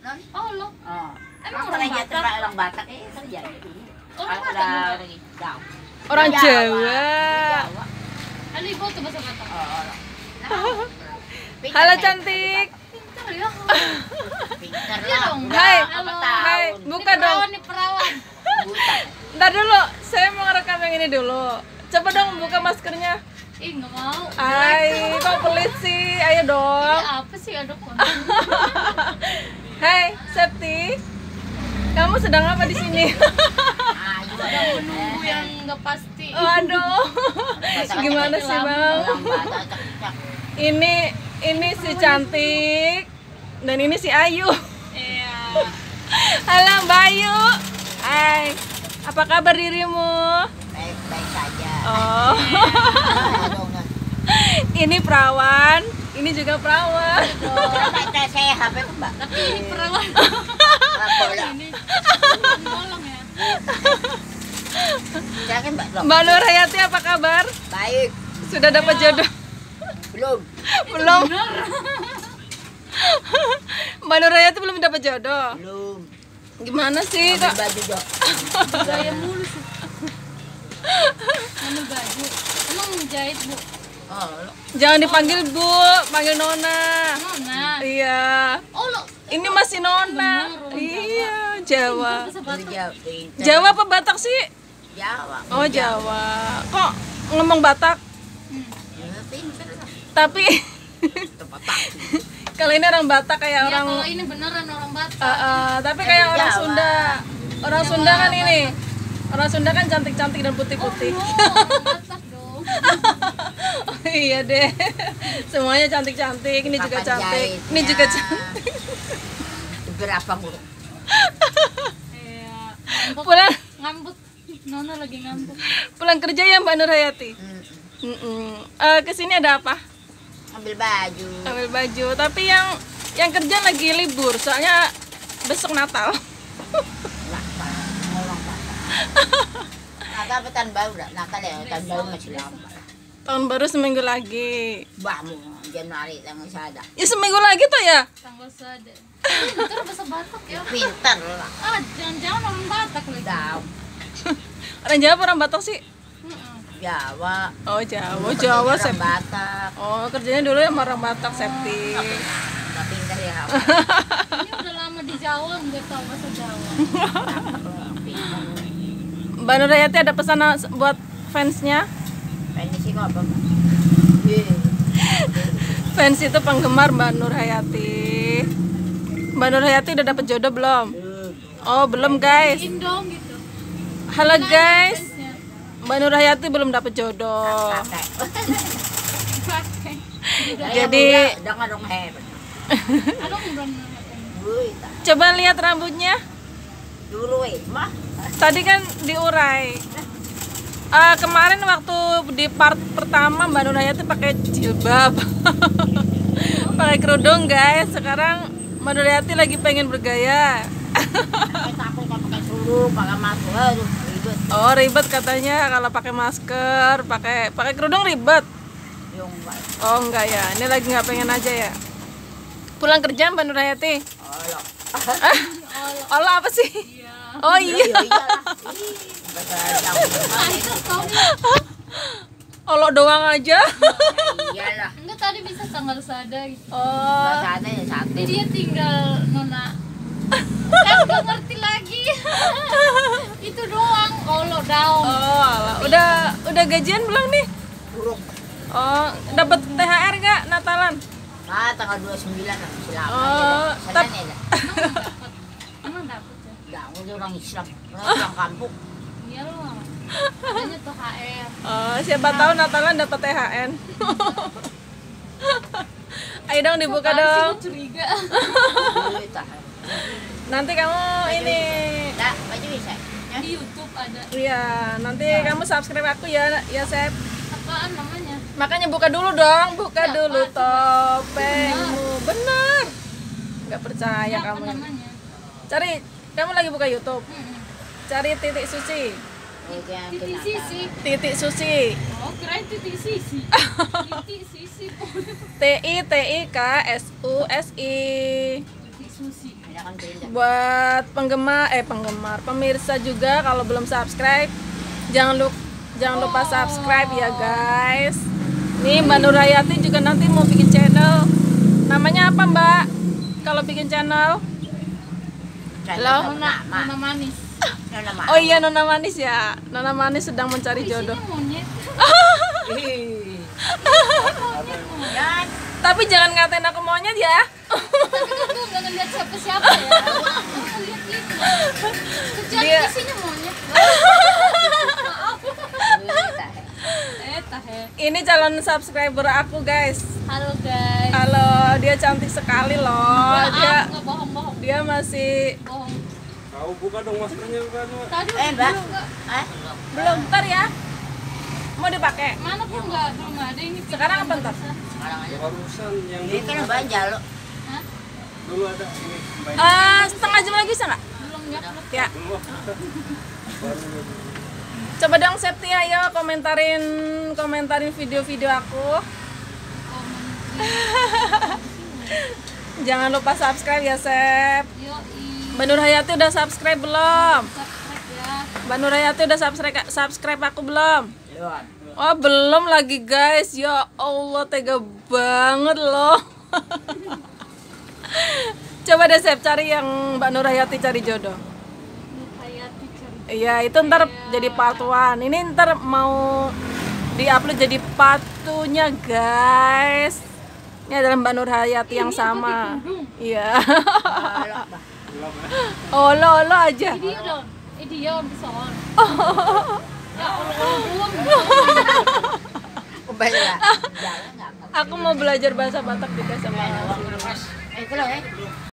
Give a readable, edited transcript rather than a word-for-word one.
Non? Oh, lo. Oh. Emang Orang orang Batak? Batak? Orang Batak kerja. Orang Ada Batak juga? orang Jawa. Orang Jawa. Jawa. Ano ibu tuh bahasa Batak? Oh. Halo cantik. Pintar ya. Pintar Iya lah. dong. Udah Hai. berapa Hai, tahun? buka dong. Nih perawan. Buta. Ntar dulu, saya mau ngerekam yang ini dulu. Coba dong buka maskernya. Ih, nggak mau. Hai, kok pelit sih? Ayo dong. Ini apa sih ada konten? Hai, Septi. Kamu sedang apa di sini? Ah, juga Sedang menunggu yang nggak pasti. Waduh. Gimana sih, Bang? Orang Batak cak-cak. Ini si cantik dan ini si Ayu. Iya. Halo Mbak Ayu. Hai. Apa kabar dirimu? Baik-baik saja. Oh. Ini perawan, ini juga perawan. Coba saya HP tuh, Mbak. Tapi ini perawan. Bola. Ini nolong ya. Silakan, Mbak. Dok. Mbak Nur Hayati apa kabar? Baik. Sudah dapat jodoh? Belum. Belum. Mbak Nur Hayati belum dapat jodoh. Belum. Gimana sih Ambil kok? baju, Dok. Gaya mulu sih. Ngambil baju. Emang jahit bu? Oh, Jangan dipanggil Bu, panggil Nona. Nona. Iya. Oh lo. Ini masih Nona. Bener, orang Iya, Jawa. Bahasa lu Batak. jawab. Pintar. Jawa apa Batak sih? Jawa. Oh, Jawa. Kok ngomong Batak? Ya, pintar lah. Tapi Tempat tak. kalau ini orang Batak kayak Ya, orang kalau ini beneran orang Batak. tapi kayak orang Jawa. Sunda. Orang Sunda kan ini. Orang Sunda kan cantik-cantik dan putih-putih. Oh, orang Batak dong. Oh, iya deh. Semuanya cantik-cantik. Ini juga Papan cantik. jahitnya. Ini juga cantik. Berapa mulu? Iya. Ngambek. Pulang Ngambek. Nona lagi ngambek. pulang kerja ya Mbak Nur Hayati. Kesini ada apa? Ambil baju. Ambil baju. Tapi yang kerja lagi libur. Soalnya besok Natal. Nakal. Ngomong nakal. Nakal apa tahun baru? Nakal ya, tahun baru masih lama. Tahun baru seminggu lagi. Bahmu Januari tanggal sada. Ya seminggu lagi tuh ya. Tanggal sada. Itu bahasa Batak ya. Pintar lah. Ah, jangan-jangan orang Batak lagi. Tahu. Orang Jawa apa orang Batak sih? Heeh. Jawa. Oh Jawa, Jawa Orang Septi. Batak. Oh kerjanya dulu sama orang Batak Septi. Nggak pintar ya. Ini udah lama di Jawa nggak tahu bahasa Jawa. Pintar. Mbak Nur Hayati ada pesan buat fansnya? Ini sih kok apa? Iya. Fans itu penggemar Mbak Nur Hayati. Mbak Nur Hayati udah dapet jodoh belum? Oh belum guys. Bikin dong gitu. Halo guys, Fansnya. Mbak Nur Hayati belum dapet jodoh. Kakek. Pakai. Jadi- jangan dong hebat. Ada belum? Woi, Coba lihat rambutnya. dulu mah. Tadi kan diurai. Kemarin waktu di part pertama Mbak Nur Hayati pakai jilbab, pakai kerudung guys. Sekarang Mbak Nur Hayati lagi pengen bergaya. Pakai takut pakai suruh, pakai masker, aduh, ribet. Oh ribet katanya kalau pakai masker, pakai kerudung ribet. Yung enggak. Oh enggak ya, ini lagi nggak pengen aja ya. Pulang kerja Mbak Nur Hayati. Olok. Allah apa sih? Iya. Oh iya. Iyalah. Bahasa Jawa. Itu kau Allah doang aja. Iyalah. enggak tadi bisa tanggal sada gitu. Oh. Bahasa ada ya satu. Jadi dia tinggal Nona. Kan gak ngerti lagi. Itu doang. Kalau daun. Oh, alah. Udah gajian belum nih? Burung. Oh, dapat THR gak Natalan? Ah, tanggal 29 lah, masih lama. Oh, Senin ya. dah. Emang dapet ya? Enggak, udah orang Islam. Orang kampung. Iya loh. Adanya tuh HR. Oh, siapa tahu Natalan dapat THR. Ayo dong dibuka Apaan sih, dong. gua curiga. Woi, tahan. Nanti kamu ini. Dah, baju bisa. Ya. Di YouTube ada. Iya, nanti kamu subscribe aku ya, ya Sep. Apaan namanya? Makanya buka dulu dong, buka Ya, dulu Pak. topengmu. Bener. Nggak percaya Apa kamu. namanya? Cari, kamu lagi buka YouTube. Mm-mm. Cari titik suci. Oke, Titik sisi. Titik suci. Oh, kirain titik sisi. Titik sisi. TITIK SUSI. Titik susi. Enakan beda. Buat penggemar, pemirsa juga kalau belum subscribe, jangan lupa subscribe ya guys. Nih Mbak Nurhayati juga nanti mau bikin channel. Namanya apa Mbak? Kalau bikin channel? Halo? Nona manis. Oh iya Nona Manis ya. Nona Manis sedang mencari jodoh. Isinya monyet. Dan Tapi jangan ngatain aku monyet ya. Tapi kan gue nggak ngeliat siapa-siapa ya. Gue lihat itu. Kecuali Dia- isinya monyet. Tahe. Ini calon subscriber aku guys. Halo guys. Halo, dia cantik sekali loh. Nggak bohong-bohong. Dia masih Bohong. Kau buka dong maskernya bukan? Tadi Mbak. belum, Mbak. belum ntar ya. Mau dipakai. Mana pun belum ada ini. Sekarang apa ntar? sekarang aja. Barusan yang Ini kan banjal lo. Hah? dulu ada ini baik Setengah jam lagi bisa nggak? Belum nyaplet. Ya. dulu baru Coba dong Septi ayo komentarin video-video aku. Jangan lupa subscribe ya Sep. Yoi. Mbak Nurhayati udah subscribe belum? Subscribe ya. Mbak Nurhayati udah subscribe aku belum? Lewat. Oh belum lagi guys. Ya Allah tega banget loh. Coba deh Sep cari yang Mbak Nurhayati cari jodoh. Nurhayati cari. Iya itu ntar jadi part 1. Ini ntar mau diupload jadi part 2-nya guys. Ini adalah Mbak Nurhayati yang sama. Iya. Oh lo aja. Dia dong. Dia on soal. Ya Allah belum. Kebanyakan. Jalan nggak apa. Aku mau belajar bahasa Batak juga sama. Kalau